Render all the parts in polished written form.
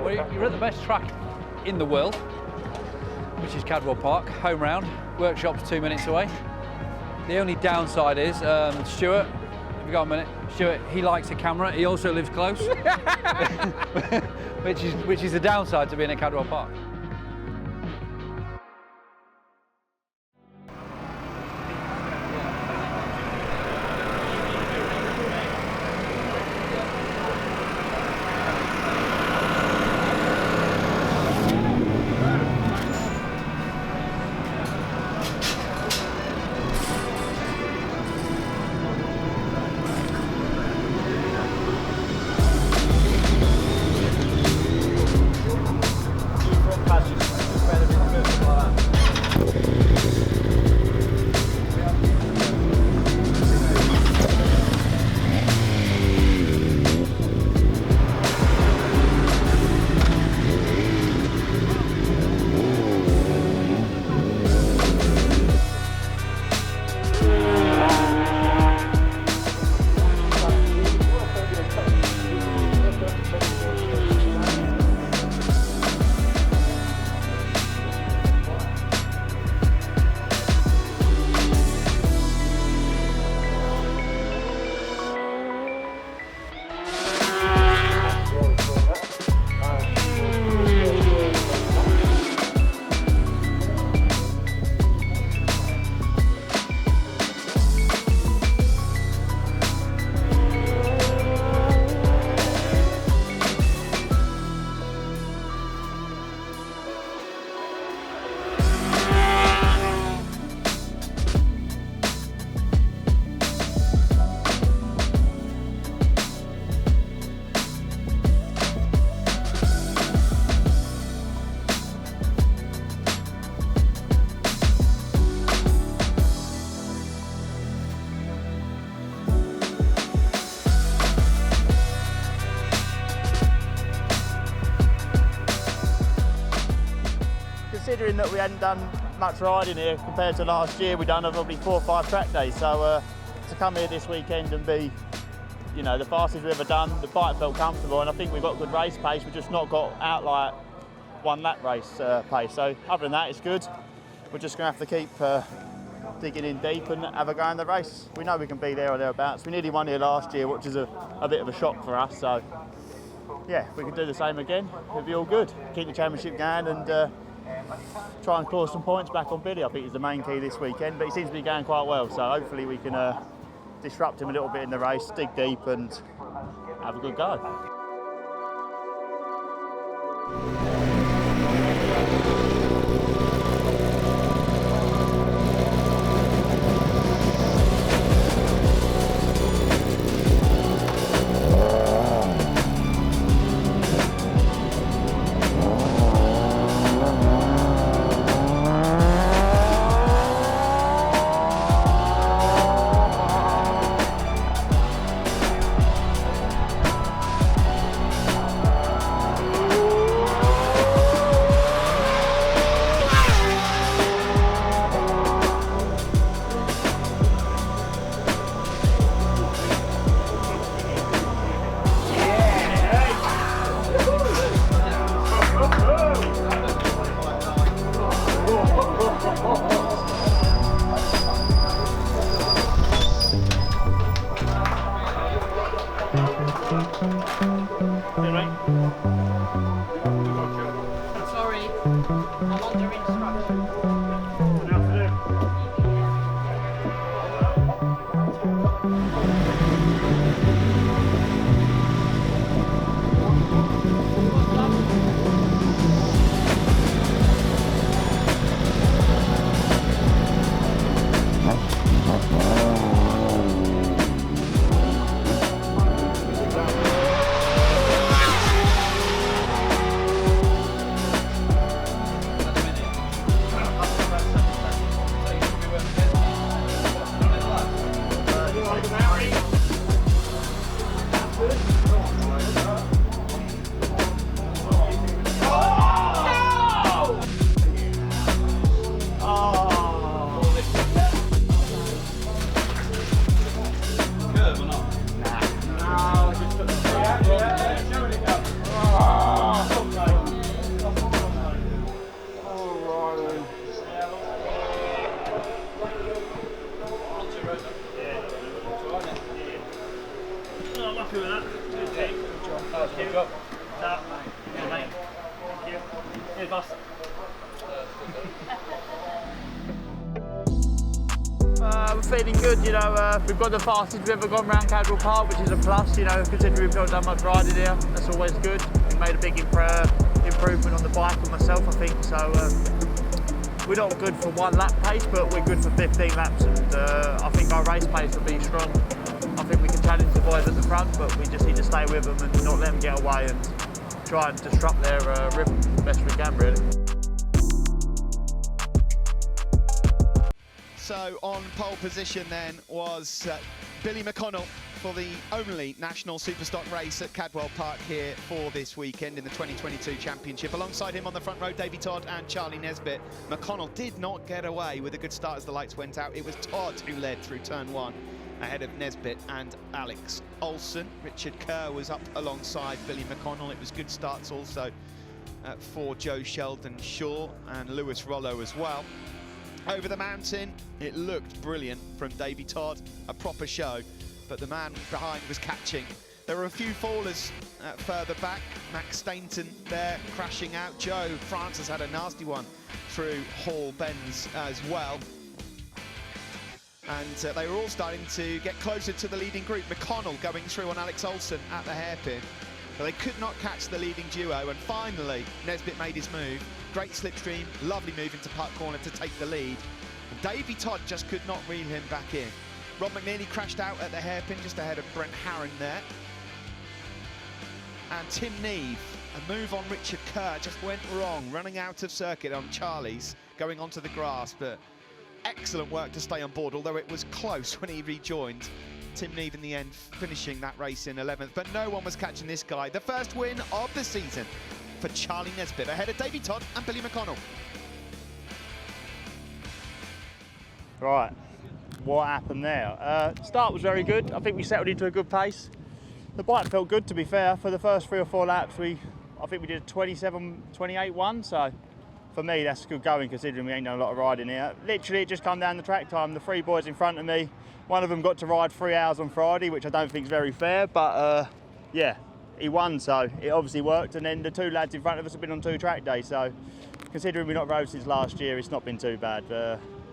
Well, you're at the best track in the world, which is Cadwell Park, home round. Workshop's 2 minutes away. The only downside is, Stuart, have you got a minute? Stuart, he likes a camera. He also lives close, which is the downside to being at Cadwell Park. Considering that we hadn't done much riding here compared to last year, we've done probably 4 or 5 track days. So to come here this weekend and be, you know, the fastest we've ever done, the bike felt comfortable, and I think we've got good race pace. We've just not got out like 1 lap race pace. So other than that, it's good. We're just going to have to keep digging in deep and have a go in the race. We know we can be there or thereabouts. We nearly won here last year, which is a bit of a shock for us. So yeah, if we can do the same again, it'll be all good. Keep the championship going and try and claw some points back on Billy, I think, is the main key this weekend. But he seems to be going quite well, so hopefully we can disrupt him a little bit in the race, dig deep and have a good go. Sorry, I'm under instruction. We're feeling good, you know, we've got the fastest we've ever gone around Cadwell Park, which is a plus, you know, considering we've not done much riding here. That's always good. We made a big improvement on the bike and myself, I think, so we're not good for 1 lap pace, but we're good for 15 laps, and I think our race pace will be strong. I think we can challenge the boys at the front, but we just need to stay with them and not let them get away and try and disrupt their rhythm best we can, really. So on pole position then was Billy McConnell for the only national Superstock race at Cadwell Park here for this weekend in the 2022 Championship. Alongside him on the front row, Davey Todd and Charlie Nesbitt. McConnell did not get away with a good start as the lights went out. It was Todd who led through turn 1 ahead of Nesbitt and Alex Olsen. Richard Kerr was up alongside Billy McConnell. It was good starts also for Joe Sheldon Shaw and Lewis Rollo as well. Over the mountain, it looked brilliant from Davey Todd, a proper show, but the man behind was catching. There were a few fallers further back. Max Stainton there crashing out. Joe Francis had a nasty one through Hall Bends as well. And they were all starting to get closer to the leading group. McConnell going through on Alex Olsen at the hairpin. But they could not catch the leading duo, and finally Nesbitt made his move. Great slipstream, lovely move into Park Corner to take the lead. And Davey Todd just could not reel him back in. Rob McNeely crashed out at the hairpin just ahead of Brent Harron there. And Tim Neve, a move on Richard Kerr just went wrong, running out of circuit on Charlie's, going onto the grass, but excellent work to stay on board, although it was close when he rejoined. Tim Neve in the end finishing that race in 11th, but no one was catching this guy. The first win of the season for Charlie Nesbitt, ahead of Davey Todd and Billy McConnell. Right, what happened there? Start was very good. I think we settled into a good pace. The bike felt good, to be fair. For the first 3 or 4 laps, I think we did a 27-28-1, so for me that's good going considering we ain't done a lot of riding here. Literally it just come down the track time. The 3 boys in front of me, one of them got to ride 3 hours on Friday, which I don't think is very fair, but yeah, he won, so it obviously worked. And then the 2 lads in front of us have been on 2 track days, so considering we've not rode since last year, it's not been too bad.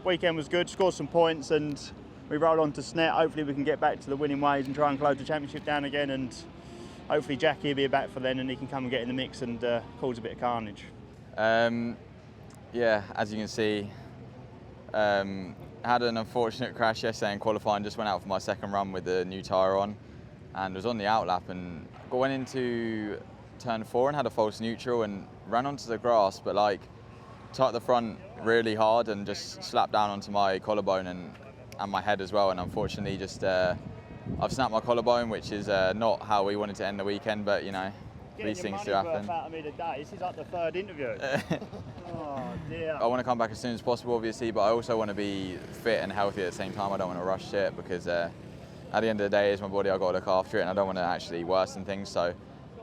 Weekend was good, scored some points, and we rolled on to Snet. Hopefully we can get back to the winning ways and try and close the championship down again, and hopefully Jackie will be back for then and he can come and get in the mix and cause a bit of carnage. Yeah, as you can see, had an unfortunate crash yesterday in qualifying. Just went out for my second run with the new tyre on and was on the outlap and went into turn 4 and had a false neutral and ran onto the grass, but like tucked the front really hard and just slapped down onto my collarbone and my head as well, and unfortunately just I've snapped my collarbone, which is not how we wanted to end the weekend, but you know, these things do happen. Out of me today. This is like the 3rd interview. Oh dear. I want to come back as soon as possible, obviously, but I also want to be fit and healthy at the same time. I don't want to rush it because at the end of the day, it's my body. I've got to look after it, and I don't want to actually worsen things. So,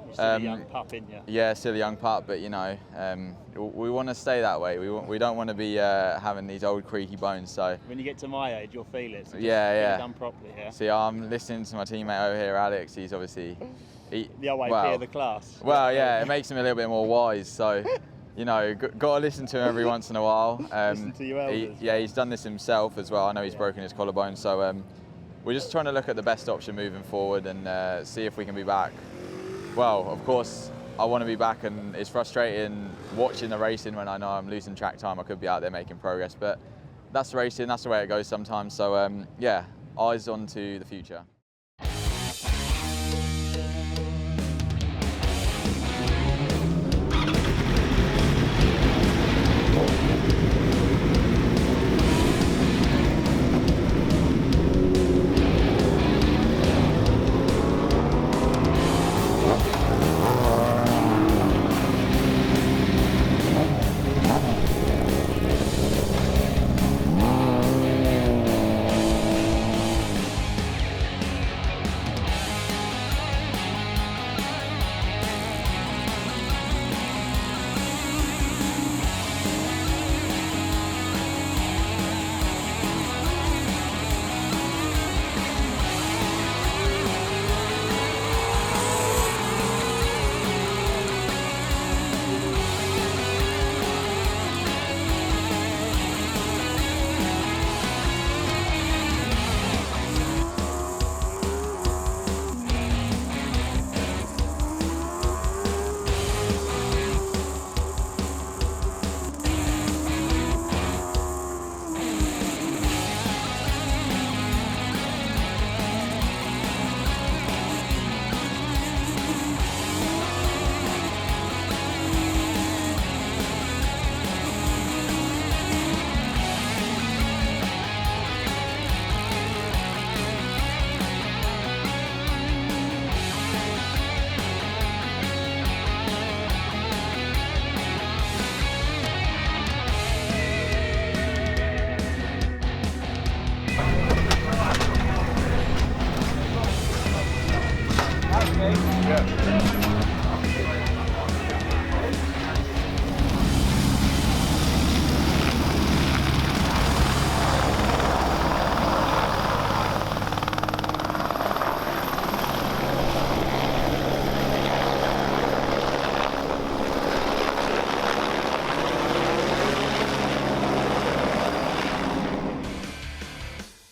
you're still a young pup, ain't you? Yeah, still a young pup, but you know, we want to stay that way. We don't want to be having these old creaky bones. So when you get to my age, you'll feel it. So yeah. Done properly, yeah. See, I'm listening to my teammate over here, Alex. He's obviously the OAP of the class. Well, yeah, it makes him a little bit more wise. So, you know, got to listen to him every once in a while. Listen to your elders. He's done this himself as well. I know he's broken his collarbone, so we're just trying to look at the best option moving forward and see if we can be back. Well, of course, I want to be back, and it's frustrating watching the racing when I know I'm losing track time. I could be out there making progress, but that's racing, that's the way it goes sometimes. So yeah, eyes on to the future.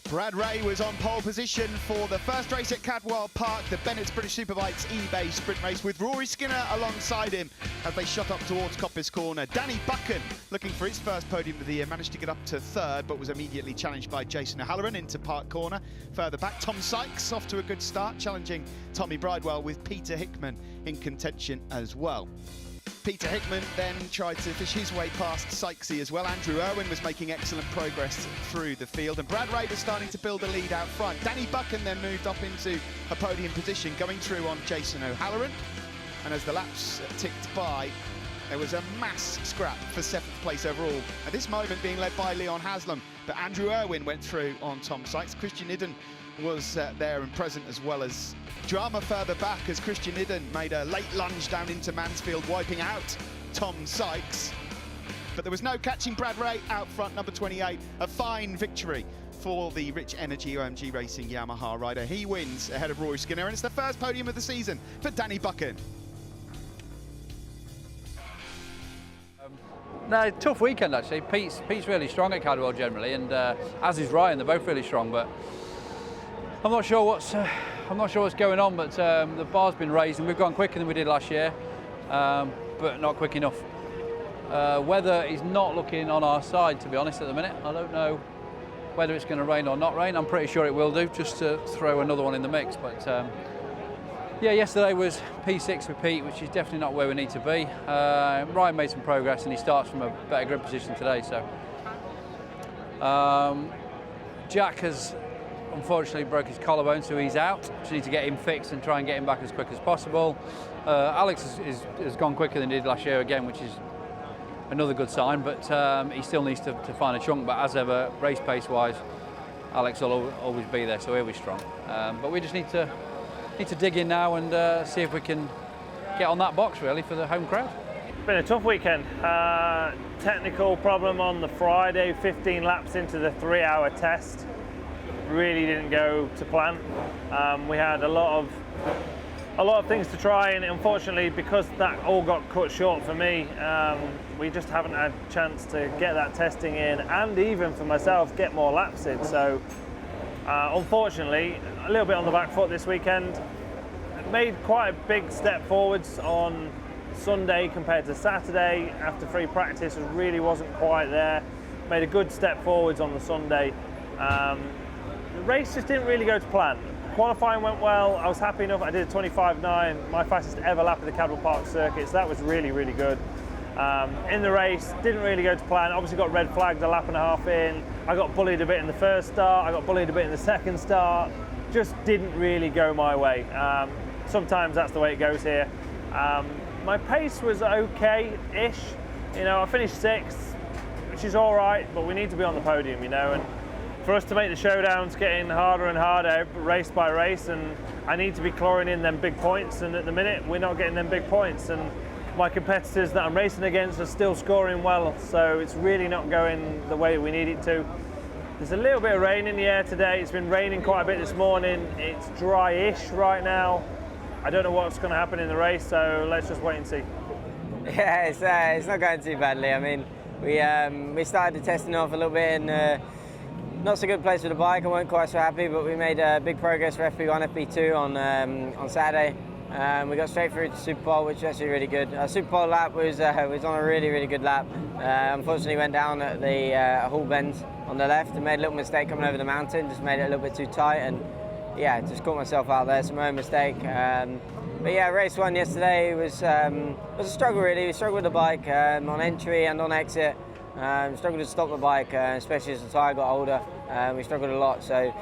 Brad Ray was on pole position for the first race at Cadwell Park, the Bennetts British Superbikes eBay sprint race, with Rory Skinner alongside him as they shot up towards Coppice Corner. Danny Buchan, looking for his first podium of the year, managed to get up to third, but was immediately challenged by Jason O'Halloran into Park Corner. Further back, Tom Sykes off to a good start, challenging Tommy Bridewell, with Peter Hickman in contention as well. Peter Hickman then tried to fish his way past Sykesy as well. Andrew Irwin was making excellent progress through the field, and Brad Ray was starting to build a lead out front. Danny Buchan then moved up into a podium position, going through on Jason O'Halloran. And as the laps ticked by, there was a mass scrap for 7th place overall. At this moment being led by Leon Haslam, but Andrew Irwin went through on Tom Sykes. Christian Idden was there and present, as well as drama further back as Christian Idden made a late lunge down into Mansfield, wiping out Tom Sykes. But there was no catching Brad Ray out front, number 28. A fine victory for the Rich Energy OMG Racing Yamaha rider. He wins ahead of Rory Skinner, and it's the first podium of the season for Danny Buchan. No, tough weekend actually. Pete's really strong at Cadwell generally, and as is Ryan. They're both really strong, but I'm not sure what's going on. But the bar's been raised, and we've gone quicker than we did last year, but not quick enough. Weather is not looking on our side, to be honest, at the minute. I don't know whether it's going to rain or not rain. I'm pretty sure it will do, just to throw another one in the mix. But yeah, yesterday was P6 with Pete, which is definitely not where we need to be. Ryan made some progress, and he starts from a better grip position today. So Jack has unfortunately broke his collarbone, so he's out. Just need to get him fixed and try and get him back as quick as possible. Alex has gone quicker than he did last year again, which is another good sign, but he still needs to find a chunk. But as ever, race pace wise, Alex will always be there, so he'll be strong. But we just need to dig in now and see if we can get on that box really for the home crowd. It's been a tough weekend. Technical problem on the Friday, 15 laps into the 3-hour test. Really didn't go to plan. We had a lot of a lot of things to try, and unfortunately, because that all got cut short for me, we just haven't had a chance to get that testing in, and even for myself, get more laps in. So unfortunately, a little bit on the back foot this weekend. Made quite a big step forwards on Sunday compared to Saturday. After free practice, really wasn't quite there. Made a good step forwards on the Sunday. The race just didn't really go to plan. Qualifying went well. I was happy enough. I did a 25.9, my fastest ever lap at the Cadwell Park circuit, so that was really, really good. In the race, didn't really go to plan. Obviously got red flagged a lap and a half in. I got bullied a bit in the first start. I got bullied a bit in the second start. Just didn't really go my way. Sometimes that's the way it goes here. My pace was okay-ish. You know, I finished 6th, which is all right, but we need to be on the podium, you know. And for us to make the showdowns getting harder and harder race by race, and I need to be clawing in them big points, and at the minute we're not getting them big points, and my competitors that I'm racing against are still scoring well, so it's really not going the way we need it to. There's a little bit of rain in the air today. It's been raining quite a bit this morning. It's dry-ish right now. I don't know what's going to happen in the race, so let's just wait and see. Yeah, it's not going too badly. I mean, we started the testing off a little bit in not so good place with the bike. I weren't quite so happy, but we made big progress for FP1, FP2 on Saturday. We got straight through to Superpole, which was actually really good. Our Superpole lap was on a really, really good lap. Unfortunately, went down at the Hall Bend on the left and made a little mistake coming over the mountain. Just made it a little bit too tight, and yeah, just caught myself out there. It's my own mistake. But yeah, race 1 yesterday was a struggle really. We struggled with the bike on entry and on exit. Struggled to stop the bike, especially as the tyre got older. We struggled a lot, so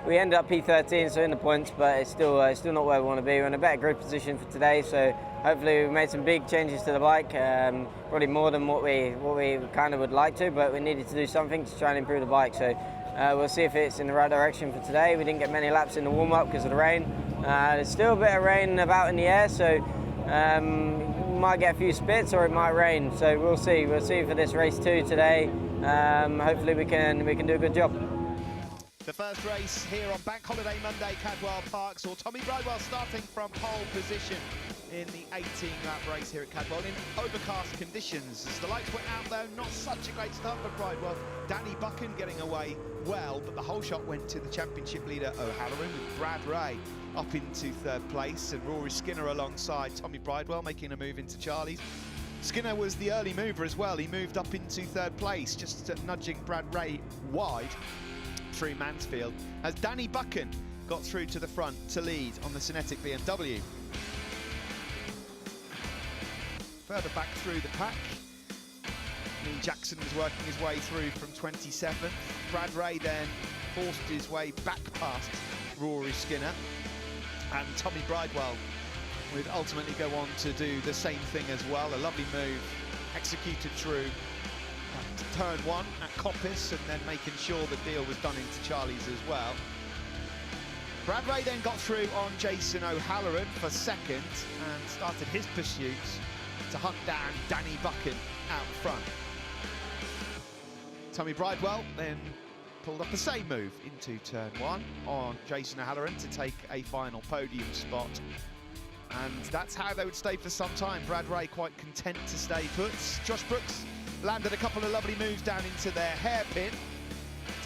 we ended up P13, so in the points, but it's still not where we want to be. We're in a better grid position for today, so hopefully we've made some big changes to the bike, probably more than what we kind of would like to, but we needed to do something to try and improve the bike. So we'll see if it's in the right direction for today. We didn't get many laps in the warm-up because of the rain. There's still a bit of rain about in the air, so we might get a few spits or it might rain. So we'll see. We'll see for this race 2 today. Hopefully we can do a good job. The first race here on Bank Holiday Monday, Cadwell Park, saw Tommy Bridewell starting from pole position in the 18-lap race here at Cadwell in overcast conditions. As the lights went out though, not such a great start for Bridewell. Danny Buchan getting away well, but the whole shot went to the championship leader O'Halloran, with Brad Ray up into 3rd place and Rory Skinner alongside Tommy Bridewell making a move into Charlie's. Skinner was the early mover as well. He moved up into 3rd place, just nudging Brad Ray wide through Mansfield, as Danny Buchan got through to the front to lead on the Cinetic BMW. Further back through the pack, Lee Jackson was working his way through from 27th. Brad Ray then forced his way back past Rory Skinner, and Tommy Bridewell would ultimately go on to do the same thing as well. A lovely move executed through turn 1 at Coppice, and then making sure the deal was done into Charlie's as well. Brad Ray then got through on Jason O'Halloran for 2nd and started his pursuits to hunt down Danny Buchan out front. Tommy Bridewell then pulled up the same move into turn 1 on Jason O'Halloran to take a final podium spot. And that's how they would stay for some time. Brad Ray quite content to stay put. Josh Brooks landed a couple of lovely moves down into their hairpin.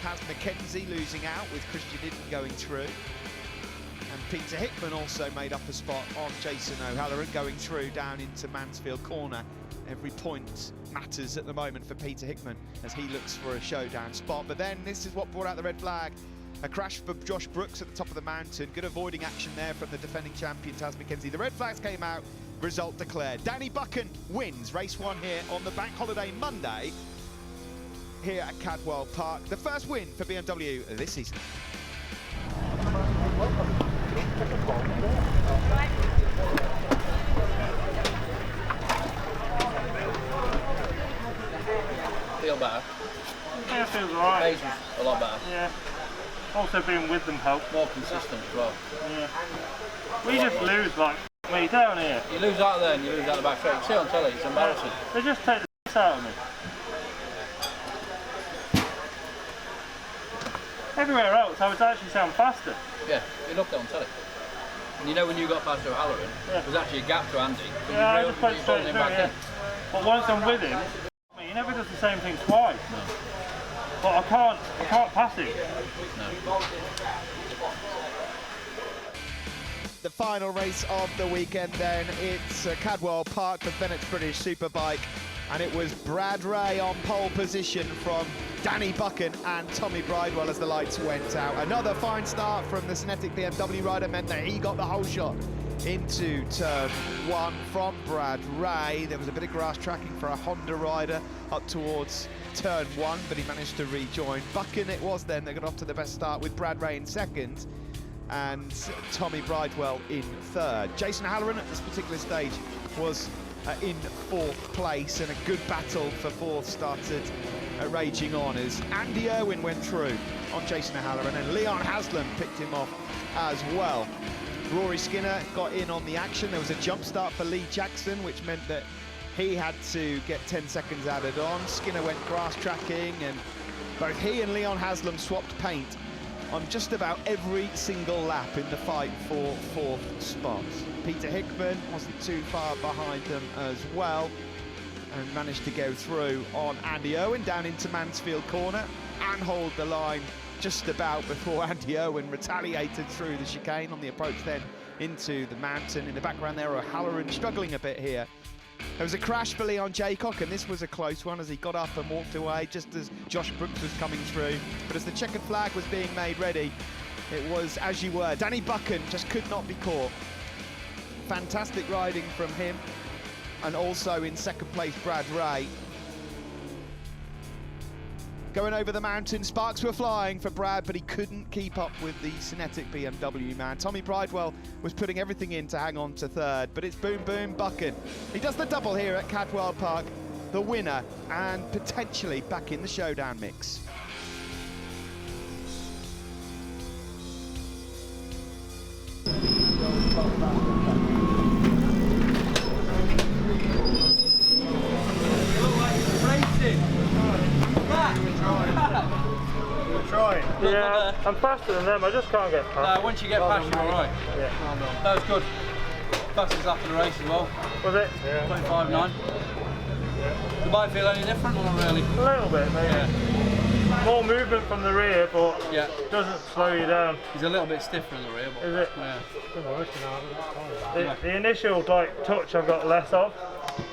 Taz McKenzie losing out with Christian Idden going through. And Peter Hickman also made up a spot on Jason O'Halloran going through down into Mansfield Corner. Every point matters at the moment for Peter Hickman as he looks for a showdown spot. But then this is what brought out the red flag. A crash for Josh Brooks at the top of the mountain. Good avoiding action there from the defending champion Taz McKenzie. The red flags came out. Result declared. Danny Buchan wins race 1 here on the Bank Holiday Monday here at Cadwell Park. The first win for BMW this season. Feel better? Yeah, it feels alright. Pace was a lot better. Yeah. Also being with them helped. More consistent as well. Yeah. We just lose like me down here. You lose out there and you lose out the back straight. You see on telly, it's embarrassing. They just take the piss out of me. Everywhere else I would actually sound faster. Yeah, you looked at on telly. And you know when you got past O'Halloran, there's actually a gap to Andy. Yeah, I just went straight through, yeah. But once I'm with him, he never does the same thing twice. No. But I can't pass him. No. The final race of the weekend then, it's Cadwell Park, the Bennetts British Superbike, and it was Brad Ray on pole position from Danny Buchan and Tommy Bridewell as the lights went out. Another fine start from the Cinetic BMW rider meant that he got the whole shot into turn 1 from Brad Ray. There was a bit of grass tracking for a Honda rider up towards turn 1, but he managed to rejoin. Buchan it was then that got off to the best start with Brad Ray in second and Tommy Bridewell in third. Jason Halloran at this particular stage was in 4th place, and a good battle for 4th started raging on as Andy Irwin went through on Jason Halloran and Leon Haslam picked him off as well. Rory Skinner got in on the action. There was a jump start for Lee Jackson, which meant that he had to get 10 seconds added on. Skinner went grass tracking, and both he and Leon Haslam swapped paint on just about every single lap in the fight for 4th spots. Peter Hickman wasn't too far behind them as well and managed to go through on Andy Irwin down into Mansfield Corner and hold the line just about before Andy Irwin retaliated through the chicane on the approach then into the mountain. In the background there, O'Halloran struggling a bit here. There was a crash for Leon Jaycock, and this was a close one as he got up and walked away just as Josh Brooks was coming through. But as the checkered flag was being made ready, it was as you were. Danny Buchan just could not be caught. Fantastic riding from him, and also in second place Brad Ray. Going over the mountain, sparks were flying for Brad, but he couldn't keep up with the Cinetic BMW man. Tommy Bridewell was putting everything in to hang on to third, but it's boom, boom, Buchan. He does the double here at Cadwell Park, the winner, and potentially back in the showdown mix. Trying. Yeah, I'm faster than them, I just can't get past. No, once you get past, you're all right. Yeah. That was good. Fastest lap of the race as well. Was it? Yeah. 25.9. Does the bike feel any different or not really? A little bit, maybe. Yeah. More movement from the rear, but Yeah. doesn't slow you down. He's a little bit stiffer in the rear, but Is it? Yeah. The initial touch I've got less of.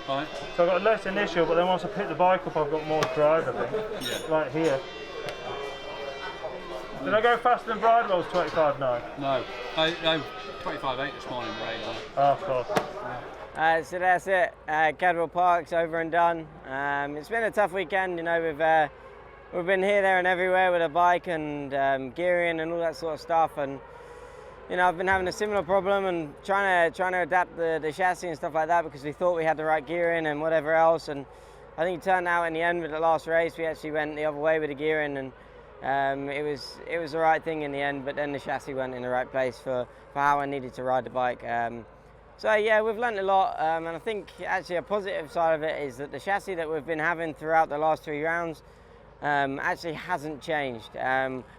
Right. So I've got less initial, but then once I pick the bike up, I've got more drive, I think. Yeah. Like here. Did I go faster than Bridewell's 25.9? No. 25.8 this morning, Ray. Oh, of course. So that's it. Cadwell Park's over and done. It's been a tough weekend. You know, we've been here, there, and everywhere with a bike and gearing and all that sort of stuff. And you know, I've been having a similar problem and trying to adapt the chassis and stuff like that because we thought we had the right gearing and whatever else. And I think it turned out in the end with the last race we actually went the other way with the gearing, and it was the right thing in the end. But then the chassis went in the right place for how I needed to ride the bike. So yeah, we've learned a lot, and I think actually a positive side of it is that the chassis that we've been having throughout the last 3 rounds actually hasn't changed.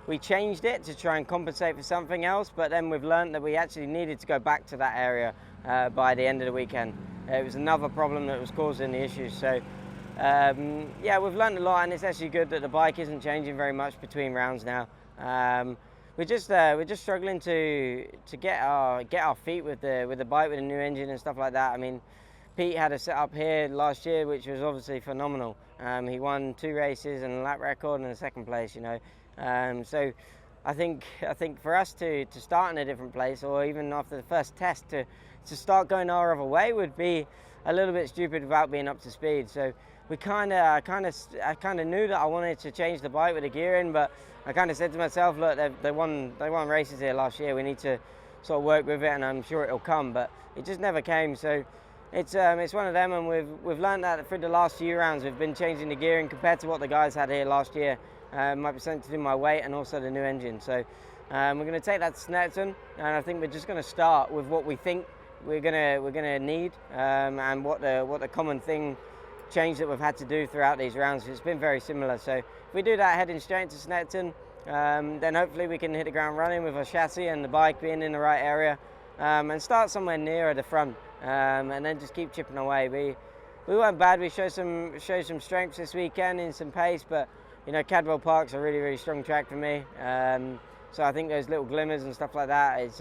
We changed it to try and compensate for something else, but then we've learned that we actually needed to go back to that area by the end of the weekend. It was another problem that was causing the issues. So yeah, we've learned a lot, and it's actually good that the bike isn't changing very much between rounds now. We're just struggling to get our feet with the bike, with the new engine and stuff like that. I mean, Pete had a setup here last year which was obviously phenomenal. He won 2 races and a lap record and a second place, you know. So I think for us to start in a different place, or even after the first test to start going our other way, would be a little bit stupid without being up to speed. So I kind of knew that I wanted to change the bike with the gearing, but I kind of said to myself, look, they won races here last year. We need to sort of work with it, and I'm sure it'll come. But it just never came. So it's one of them, and we've learned that through the last few rounds. We've been changing the gearing compared to what the guys had here last year. Might be something to do with my weight and also the new engine. So we're going to take that to Snetterton, and I think we're just going to start with what we think we're gonna need, and what the common thing change that we've had to do throughout these rounds. It's been very similar. So if we do that heading straight into Snetterton, then hopefully we can hit the ground running with our chassis and the bike being in the right area. and start somewhere nearer the front, and then just keep chipping away. We weren't bad. We showed some strengths this weekend in some pace, but you know, Cadwell Park's a really strong track for me. So I think those little glimmers and stuff like that is,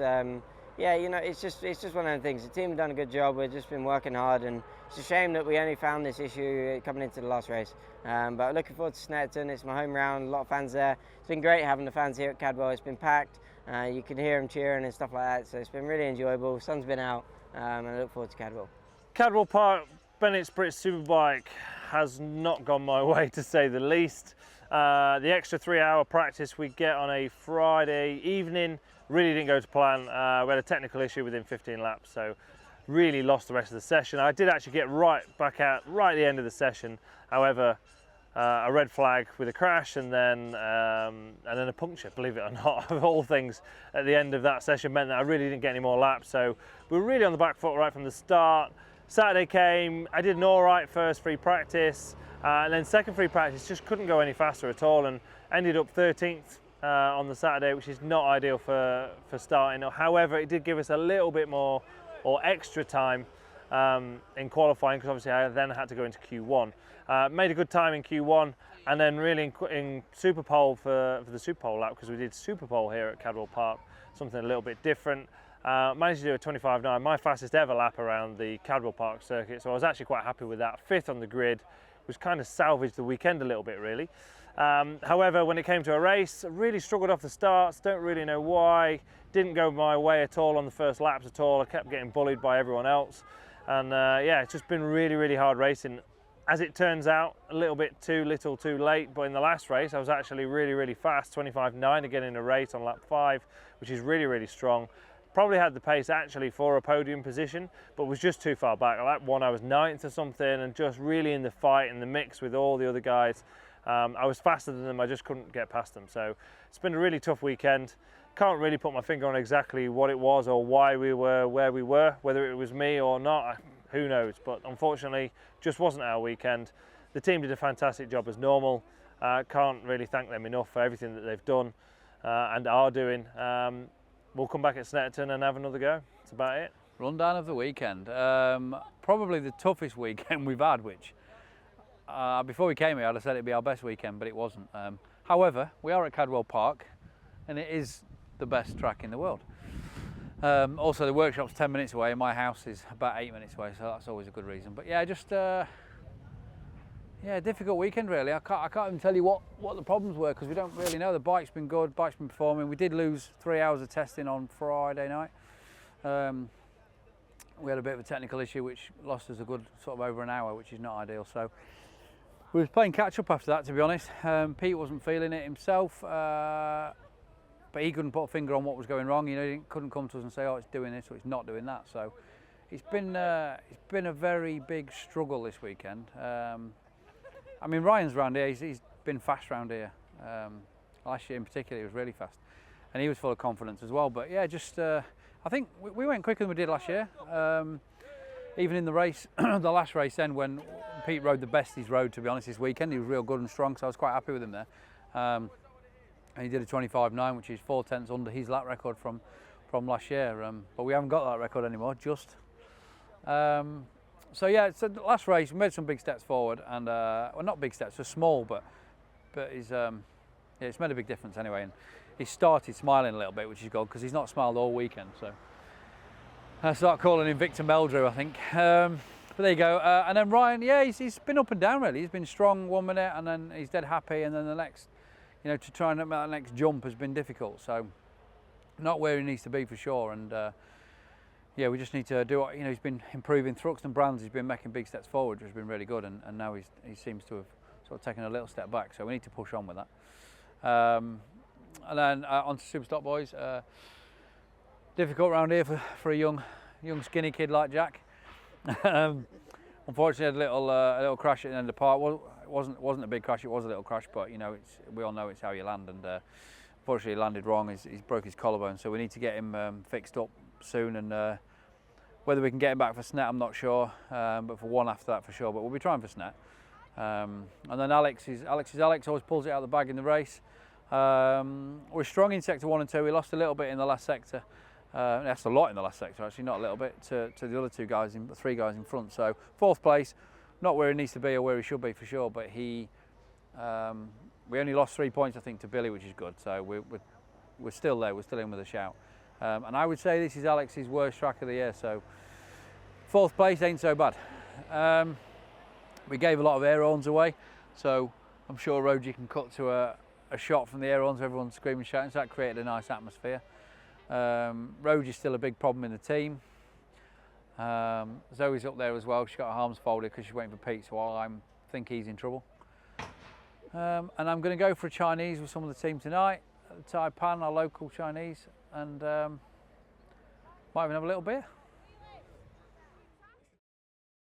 yeah, you know, it's just one of the things. The team have done a good job. We've just been working hard, and it's a shame that we only found this issue coming into the last race. But looking forward to Snetterton. It's my home round. A lot of fans there. It's been great having the fans here at Cadwell. It's been packed. You can hear them cheering and stuff like that. So it's been really enjoyable. Sun's been out, and I look forward to Cadwell. Cadwell Park, Bennetts British Superbike has not gone my way, to say the least. The extra 3-hour practice we get on a Friday evening really didn't go to plan. We had a technical issue within 15 laps, so really lost the rest of the session. I did actually get right back out right at the end of the session. However, a red flag with a crash and then a puncture, believe it or not, of all things, at the end of that session meant that I really didn't get any more laps. So we were really on the back foot right from the start. Saturday came, I did an all right first free practice, and then second free practice just couldn't go any faster at all, and ended up 13th on the Saturday, which is not ideal for starting. However, it did give us a little bit more or extra time in qualifying, because obviously I then had to go into Q1. Made a good time in Q1, and then really in Superpole for the Superpole lap, because we did Superpole here at Cadwell Park, something a little bit different. Managed to do a 25.9, my fastest ever lap around the Cadwell Park circuit, so I was actually quite happy with that. 5th on the grid, which kind of salvaged the weekend a little bit, really. However, when it came to a race, I really struggled off the starts, don't really know why. Didn't go my way at all on the first laps at all. I kept getting bullied by everyone else. And yeah, it's just been really hard racing. As it turns out, a little bit too little too late, but in the last race, I was actually really fast, 25.9 again in a race on lap 5, which is really strong. Probably had the pace actually for a podium position, but was just too far back. Lap 1, I was 9th or something, and just really in the fight, in the mix with all the other guys. I was faster than them, I just couldn't get past them. So it's been a really tough weekend. Can't really put my finger on exactly what it was or why we were where we were, whether it was me or not, who knows. But unfortunately, just wasn't our weekend. The team did a fantastic job as normal. Can't really thank them enough for everything that they've done and are doing. We'll come back at Snetterton and have another go. That's about it. Rundown of the weekend. Probably the toughest weekend we've had, which before we came here I'd have said it'd be our best weekend, but it wasn't. However, we are at Cadwell Park, and it is the best track in the world. Also, the workshop's 10 minutes away, and my house is about 8 minutes away, so that's always a good reason. But yeah, just yeah, difficult weekend really. I can't even tell you what the problems were, because we don't really know. The bike's been good, bike's been performing. We did lose 3 hours of testing on Friday night. We had a bit of a technical issue which lost us a good sort of over an hour, which is not ideal. So we was playing catch up after that, to be honest. Pete wasn't feeling it himself, but he couldn't put a finger on what was going wrong. You know, he couldn't come to us and say, oh, it's doing this or it's not doing that. So it's been a very big struggle this weekend. I mean, Ryan's round here, he's been fast round here. Last year in particular, he was really fast. And he was full of confidence as well. But yeah, just, I think we went quicker than we did last year. Even in the race, the last race then, when Pete rode the best he's rode, to be honest, this weekend, he was real good and strong, so I was quite happy with him there. And he did a 25.9, which is 4/10 under his lap record from last year. But we haven't got that record anymore, just. So yeah, so the last race we made some big steps forward, and well, not big steps, just small, but he's yeah, it's made a big difference anyway. And he started smiling a little bit, which is good, because he's not smiled all weekend. So I start calling him Victor Meldrew, I think. But there you go. And then Ryan, yeah, he's been up and down really. He's been strong 1 minute, and then he's dead happy, and then the next, you know, to try and make that next jump has been difficult. So not where he needs to be for sure. And yeah, we just need to do what, you know, he's been improving Thruxton brands, he's been making big steps forward, which has been really good, and now he seems to have sort of taken a little step back, so we need to push on with that. And then on to Superstock boys. Difficult round here for a young skinny kid like Jack. Unfortunately, had a little crash at the end of the park. Well, it wasn't a big crash, it was a little crash, but you know, we all know it's how you land, and unfortunately he landed wrong. He's broke his collarbone, so we need to get him fixed up soon, and whether we can get him back for Snet, I'm not sure, but for one after that for sure, but we'll be trying for Snet. And then Alex always pulls it out of the bag in the race. We're strong in sector 1 and 2. We lost a little bit in the last sector, That's a lot in the last sector, actually, not a little bit, to the other 3 guys in front. So 4th place, not where he needs to be or where he should be for sure, but we only lost 3 points, I think, to Billy, which is good. So we're still there, we're still in with a shout. And I would say this is Alex's worst track of the year, so 4th place ain't so bad. We gave a lot of air horns away, so I'm sure Rogie can cut to a shot from the air horns, everyone's screaming, shouting, so that created a nice atmosphere. Rogie's still a big problem in the team. Zoe's up there as well, she's got her arms folded because she's waiting for Pete, so I think he's in trouble. And I'm going to go for a Chinese with some of the team tonight, Taipan, our local Chinese, and might even have a little beer.